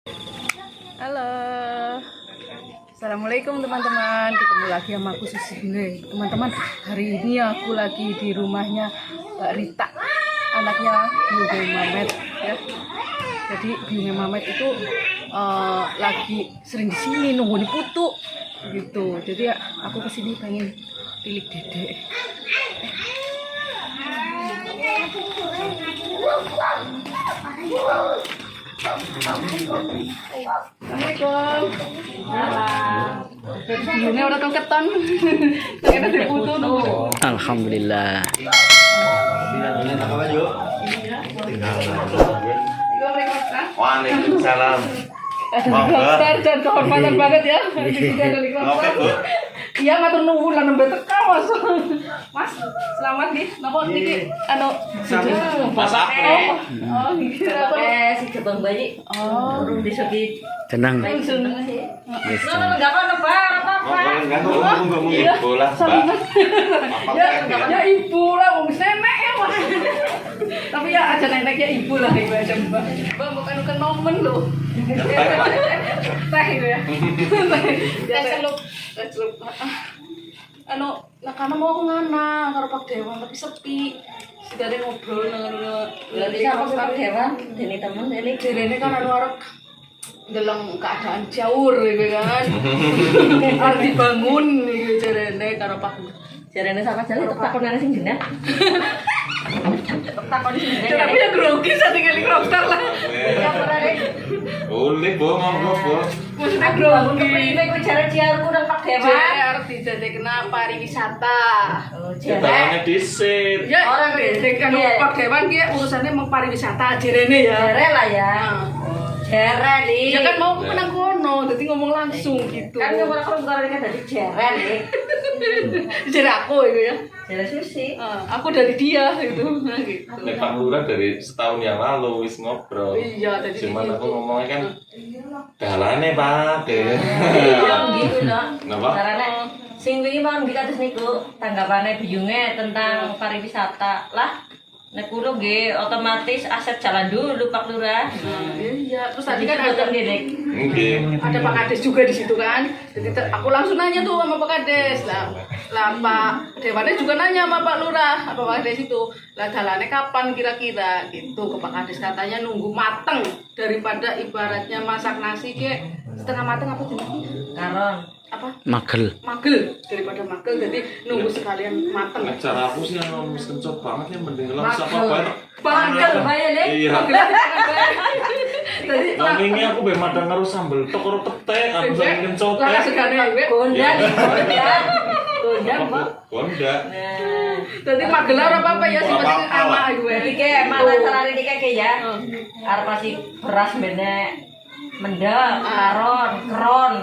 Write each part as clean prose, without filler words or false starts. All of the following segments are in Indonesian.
Halo, assalamualaikum teman-teman. Ketemu lagi sama aku Susi Bile. Teman-teman, hari ini aku lagi di rumahnya Mbak Rita, anaknya Biungnya Mamet ya. Jadi Biungnya Mamet itu lagi sering di sini nunggu di putu gitu. Jadi ya, aku kesini pengen tilik dedek. Assalamualaikum. Ini udah keton. Pengen ada putu tuh. Alhamdulillah. Waalaikumsalam. Dokter dan kehormatan banget ya. Iya ngatur nunggu lan nembe teka Mas. Mas, selamat nggih. Napa niki anu Masak. Oh, niki si Jepang bayi. Oh, Urung disugi. Tenang. Seneng sih. Enggak apa-apa. iya. Bola, Selamat. Ya ibu lah, wong nenek ya Mas. Tapi ya aja neneknya ibu lah ibu aja Mbak. Mbak bukan nomen lho. Teh itu ya. Teh celup. Anu, nah karena mau aku ngana karo Pak Dewan tapi sepi. Sudah ada ngobrol dengan Berarti sama Pak Dewan, dene temen dene. ini kan anu arep dalam keadaan jauh gitu kan. Harus dibangun gitu jarene karo Pak. Jarene sama jare tek takonane sing genah. Tek takon sing genah. Tapi ya grogi saat tinggal di roster lah. Ya ora rek. Boleh, Bo, monggo, Bo. Maksudnya Bangun grogi. kepene ku jare ciarku nang Pak Jare Dewan. harus dijadikan pariwisata. Oh, Cetangannya jare. disit. Ya, Orang kan iya. Pak Dewan dia urusannya mau pariwisata jarene ya. Jare lah ya. Jare li. Ya kan mau menang kono, jadi ngomong langsung gitu. Kan ora kerung karo iki dadi jare li. Jadi aku itu ya. Jare Susi. Aku dari dia gitu. Nah, gitu. Nek Pak Lurah dari setahun yang lalu wis ngobrol. Iya, jadi Cuman gitu. aku ngomongnya kan dalane, Pak. Iya gitu loh. Napa? Karena sing wingi mau nggih kados niku tanggapane Biyunge tentang pariwisata. Lah nek kulo nggih otomatis aset jalan dulu Pak Lurah. Iya, terus tadi Tadi kan ada Nggih. Pak Kades juga di situ kan. Jadi aku langsung nanya tuh sama Pak Kades. Lah Pak Dewannya juga nanya sama Pak Lurah, apa Pak Kades itu. Lah jalannya kapan kira-kira gitu ke Pak Kades katanya nunggu mateng daripada ibaratnya masak nasi kayak setengah mateng apa jenisnya? Karon. Apa? Magel. Magel daripada magel jadi nunggu sekalian mateng. Nek cara aku sih yang wis kencok banget ya mending langsung apa bae. Magel Bahaya deh. Iya. Magel jadi Nang wingi aku be madang karo sambel tok karo petek, aku sing kencok. lah segane ae. Gondang, gondang. Gondang, Mbak. Gonda. Nah, Jadi magelar apa ya sih penting ama gue. iki ke malah sarane iki ke ya. Arep pasti beras benek mendel, karon, kron.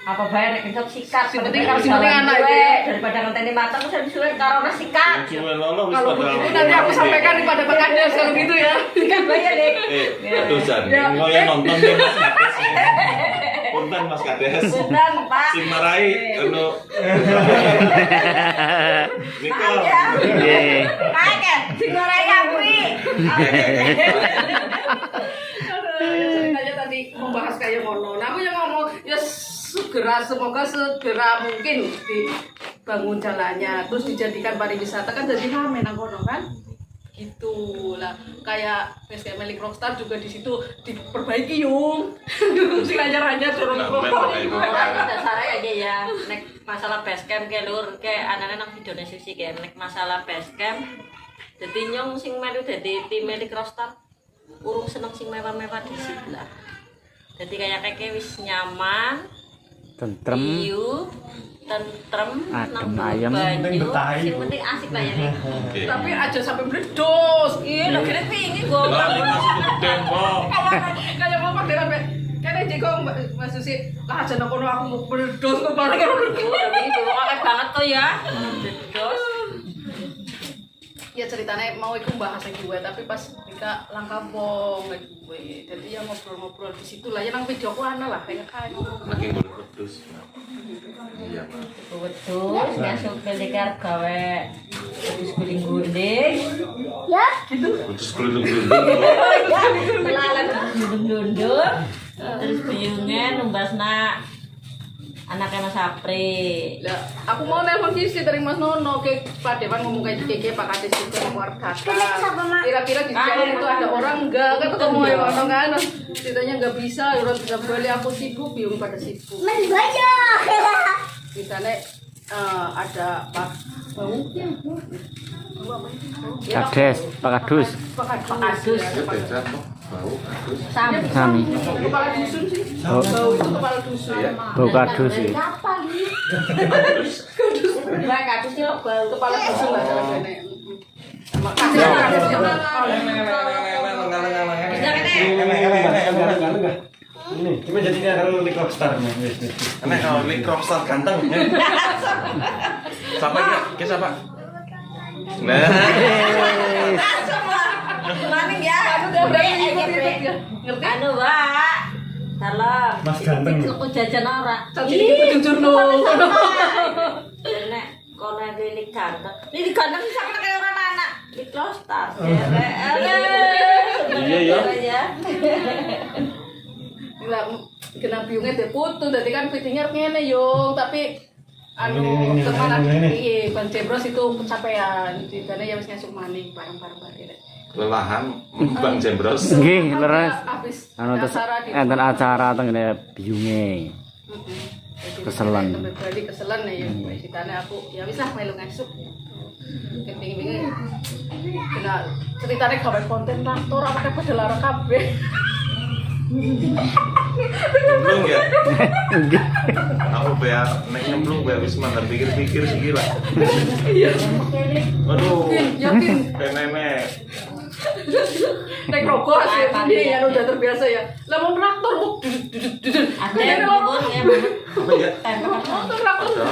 Apa bae nek kencok sikat, Sing penting penting harus jalan anak duwe. itu. Daripada ngenteni mateng terus habis suwe karona sikat. Cuma lolo wis Kalau pada. begitu nanti aku sampaikan kepada Pak Kades kalau gitu ya. Sikat bahaya deh. Aduh Jan, ngoyo nonton deh Mas Kades. Punten Mas Kades. Punten, Pak. Sing marai anu. Niko. Nggih. Kayak sing ngorai kuwi. Aduh, ceritanya tadi membahas kayak ngono. Nah, aku yang ngomong ya semoga segera mungkin dibangun jalannya terus dijadikan pariwisata kan jadi rame nang kono kan. Gitu lah kayak PSKM Milik Rockstar juga di situ diperbaiki yung. Sing anyar-anyar turun Dasarnya aja ya, nek masalah basecamp ke lur, ke anak-anak nang videone Susi ke nek masalah basecamp. Jadi nyong sing melu dadi tim Milik Rockstar, urung seneng sing mewah-mewah di sebelah. Jadi kayak wis nyaman, Tentrem. iyu, tentrem, Adem nang ayem. banyu, sing penting asik lah ya nih. tapi aja sampai meledos. Iya, lho kene pingin Lah goblok. masih gede kok. Kayak mau Pak Dewan kan jeko Mas Susi lah aja nang kono aku mau meledos kok bareng karo Tapi itu akeh banget tuh ya. Dos. ya ceritanya mau ikut bahasa gue tapi pas nikah langka bong lagi gue jadi ya ngobrol-ngobrol di situ lah ya nang video ku ana lah kayak Lagi boleh pedus. Iya, Mas. Betul, ngasuk pelikar gawe terus guling-guling. Terus gelundung-gelundung. Melalang dundung-dundung. Terus biungnya numbasna anaknya Mas Sapri. Lah, aku mau nelpon Cici dari Mas Nono ke Pak Dewan ngomong kayak gini, Pak Kades itu nomor kakak. Kira-kira di jalan itu ada orang enggak? Kan ketemu ya orang kan? Ceritanya enggak bisa, orang tidak boleh, aku sibuk, biung pada sibuk. Di sana ada Pak Bau. Kades, Pak Kadus. Pak Kadus. Ya beda kok. Bau kadus. Sami. Kepala dusun sih. Oh. Bau itu kepala dusun. Bau kadus sih. Kadus itu bau. Kepala dusun lah cara nenek. Sama Ini cuma jadinya kalau Nick Rockstar nih. Enak kalau Nick Rockstar ganteng. Siapa ya? Siapa? Nah, Maning ya. ngerti? Anu, Pak. Tolong. Mas ganteng. Aku jajan ora. Jadi kita jujur no. Nek kono Lili ganteng. Lili ganteng bisa kayak orang anak. Di Klostar. Iya, ya. Lah kena biungnya dia putus, jadi kan fittingnya ngene yo, tapi anu Ini, teman ini. iya Bang Jebros itu kecapean, di sana ya wis ngasuk maning bareng-bareng bareng. Kelelahan Bang Jembros. Nggih, leres. Habis Anu terus acara di enten acara teng ngene biunge. Keselan. Bali keselan ya di sana aku ya wis lah melu ngasuk. Kepingin kena ceritanya gawe konten traktor apa pada larang kabeh. Nyemplung ya. Aku bea nek nyemplung bea wis mantan pikir-pikir sih gila. Iya. Aduh. Yakin. Nenek. Naik rokok sih, ini yang udah terbiasa ya. Lah mau traktor kok duduk. Ada yang ngomong ya, Mama. Apa ya? Traktor.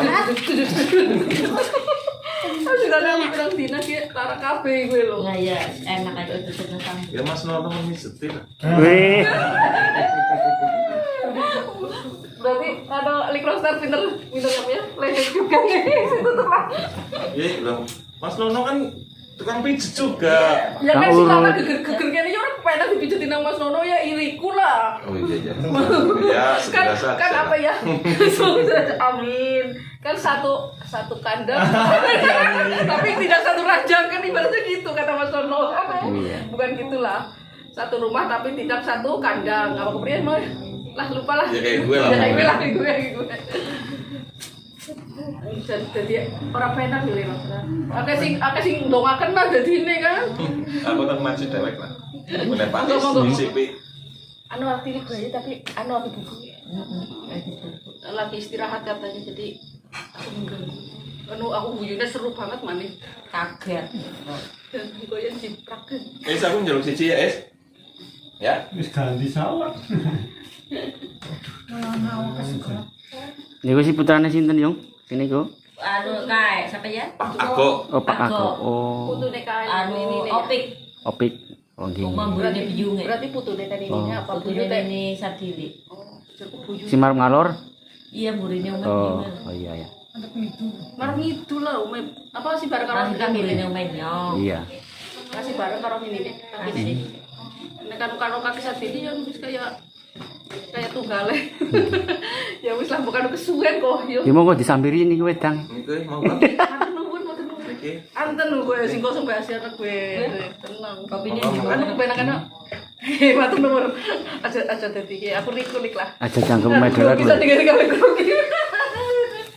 Aku sudah nang bilang Dina ki lara kabeh gue lho. Lah ya, enak aja itu sama. Ya Mas Nono ini setir. Wih. Berarti ada Likrostar pinter apa ya? Legend juga nih. Iya, bilang Mas Nono kan tukang pijet juga. Ya kan Tahu, sih lama Rod. geger-geger kene ya orang pengen dipijetin nang Mas Nono ya iriku lah. Oh iya iya. Ya, Kan segera saja. kan apa ya? Amin. Kan satu kandang. Tapi tidak satu ranjang kan ibaratnya gitu kata Mas Nono. Iya. Bukan gitulah. Satu rumah tapi tidak satu kandang. Apa keprian mah? Lah lupa lah. Ya kayak gue lah. Ya kayak gue lah kayak gue. Jadi orang penak gitu maksudnya. Akeh sing ndongaken lah dadine kan. Aku tak maju dewek lah. Bener Pak. Monggo. Disipi. Anu aktif bayi tapi anu aku buku. Lagi istirahat katanya jadi aku mengganggu. Anu aku buyune seru banget maning. Kaget. Dan goyang jiprak. Aku njaluk siji ya, Es. Ya. Wis ganti sawah. Niku si putrane sinten, Yung? Kene iku. Anu kae, siapa ya? Aku. Oh, Pak Ako. Oh. Putune kae Anu ini. Opik. Opik. Oh, nggih. Oma burine biyunge. Berarti putune kan Oh. ini apa Putune buyute? ini Sadili. Oh, jeruk buyu. Si marep ngalor. Iya burine Oma Oh, biyunge. oh iya ya. Marang itu lah umum. Apa sih bareng karo Kan kan burine ini? Oma nyong. Iya. Masih bareng karo ini. Tapi sih. Nek karo kaki sadili yang wis kayak tunggale. Ya wis lah bukan kesuwen kok yo. Ya monggo disampiri niku wedang. Oke, mau kan? Anten nuwun mboten nuwun. Oke. Anten lho kowe sing kosong mbak Asia kowe. Tenang. Kopine Kan kebenakan. Matur nuwun. Aja dadi ki aku rikulik lah. Aja jangkep medalat Bisa lho. tinggal gawe kroki.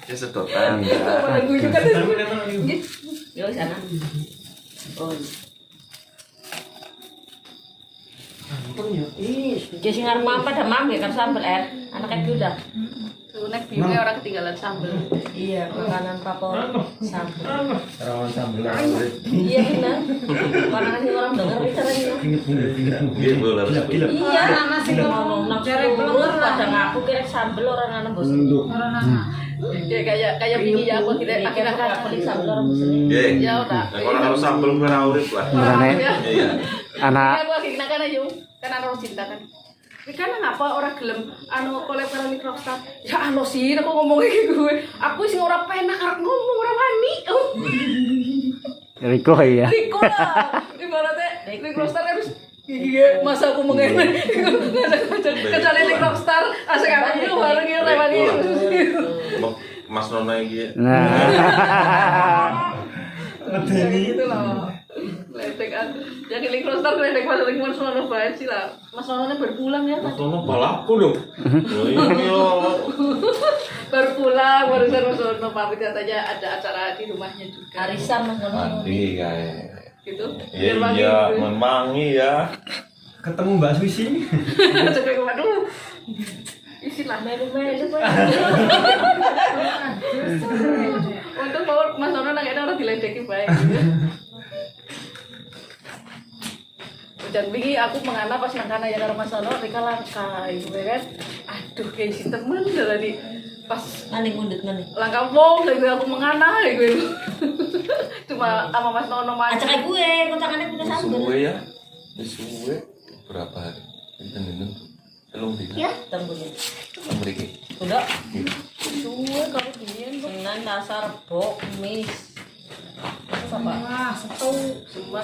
Ya sedotan. Pada guyu kan. Yo sana. Oh. Dia sing arep mampa dah mam ya kan sambel anaknya udah. Nek biungnya orang ketinggalan sambel. Iya, makanan favorit sambel. Rawan sambel. Iya benar. Makanan sing orang denger bicaranya. Nggih, Bu, harus. Iya, anak sing ngomong nang pelur pada ngaku kira sambel orang anak bos. Ya kayak bingi ya aku tidak akhirnya kan aku di sambel orang bos ini. Nggih. ya udah. Nek ora karo sambel kowe ora urip lah. Mulane Iya. anak Aku lagi kenakan aja, kan anak cinta kan. Tapi kan ngapa orang gelem anu kolek karo Microsoft? Ya anu sih aku ngomong kayak gue. Aku sing ora penak arep ngomong ora wani. Riko ya. Riko lah. Ibaratnya Rick Rockstar harus iya, masa aku mengenai kecuali Rick Rockstar asik apa itu bareng ya lewat Riko lah. itu. Mas Nono iki. Nah. Gitu lah. Ledek kan. Jadi Rick Rockstar ledek Mas Nono baik sih lah. Mas Nono berpulang ya. Mas Nono balaku lho. Oh iya. Baru pulang, barusan Mas Nono pamit katanya ada acara di rumahnya juga. Arisan Mas Nono. Mandi kae. Gitu. Iya, memang iya. Ketemu Mbak Susi. Sampai waduh. Isilah Melu-melu Pak. untuk mau Mas Nono nangkepnya orang diledeki baik. Dan wingi aku mengana pas nang kana ya karo Mas Nono Rika langka gitu kan. Aduh kayak si temen tadi pas Maning mundut maning. langkah wong gitu aku mengana gitu. Cuma sama Mas Nono mah. Acak gue, kontakannya punya sambel. Suwe ya. Suwe berapa hari? Pinten-pinten. Telung dina. Ya, tembunnya. Mriki. Udah. Suwe kalau dingin tuh. Senin dasar bok mis. Sama Semua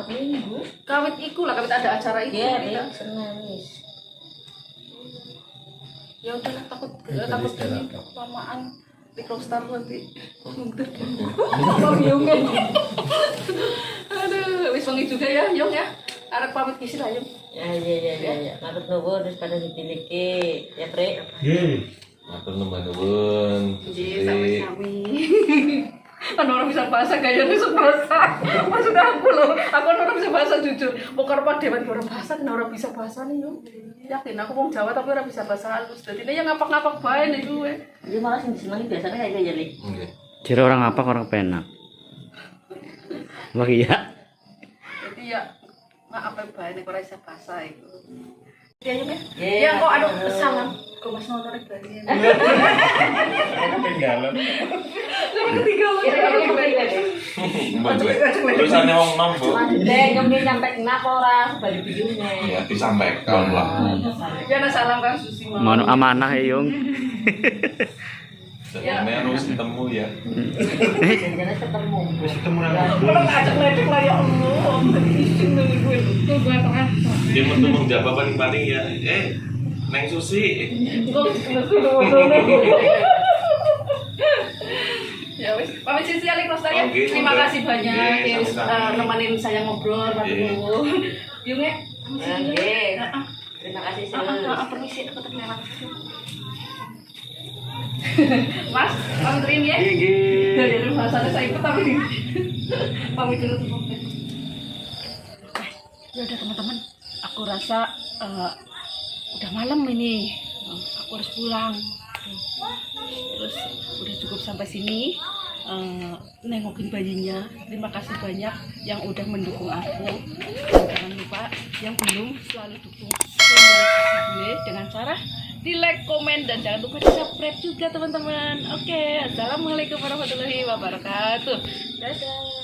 minggu. Kawit iku lah, kawit ada acara itu. Iya, kita. Senin mis. Ya udah takut ini lamaan di Rockstar nanti. Aduh, wis wengi juga ya, Yung ya. Arek pamit kisi lah, Yung. Ya. Matur nuwun wis pada dipiliki. Ya, Pre. Nggih. Matur nuwun. Jadi sami-sami. Kan orang bisa bahasa gaya bisa bahasa. Maksudnya aku loh, aku orang bisa bahasa jujur. Bukan apa dewan orang bahasa, kan orang bisa bahasa nih, Yung. Yakin aku mau Jawa tapi orang bisa bahasa halus. Jadi dia ngapak-ngapak bae nih gue. Dia malah sing disenengi biasanya kayak gaya Li. Nggih. Jadi orang apa orang penak. Wah iya. Jadi ya nggak apa bae nih orang bisa bahasa itu. Dia Yung ya. Iya, Ya kok aduh salam. Kok Mas Nono rek bali. Ketinggalan. Cuma ketinggalan. Tulisannya wong nom, Bu. Deh, nyong dia nyampe kenapa ora balik videonya. Ya disampaikan lah. Ya nah salam Kang Susi. Mau amanah ya Yung. Sebenarnya harus ketemu ya. Jangan ketemu. Wis ketemu nang. Kalau ngajak ledek lah ya Allah. Isin nih gue. Tuh gue apa? Dia metu menjawab paling-paling ya. Neng Susi. Ya wis, pamit sisi Alik Rockstar ya. Oke, Terima oke. kasih banyak Oke, yang sama-sama. nemenin saya ngobrol matur Oke. nuwun. Yung ya. Oke. Terima kasih Sus. Permisi aku terlewat. Mas, pamit ya. Dari bahasanya saya ikut tapi pamit dulu. Ya udah teman-teman, aku rasa udah malam ini, aku harus pulang. Terus udah cukup sampai sini nengokin bayinya. Terima kasih banyak yang udah mendukung aku. Dan jangan lupa yang belum selalu dukung gue dengan cara di like, komen, dan jangan lupa di subscribe juga teman-teman. Oke, assalamualaikum warahmatullahi wabarakatuh. Dadah.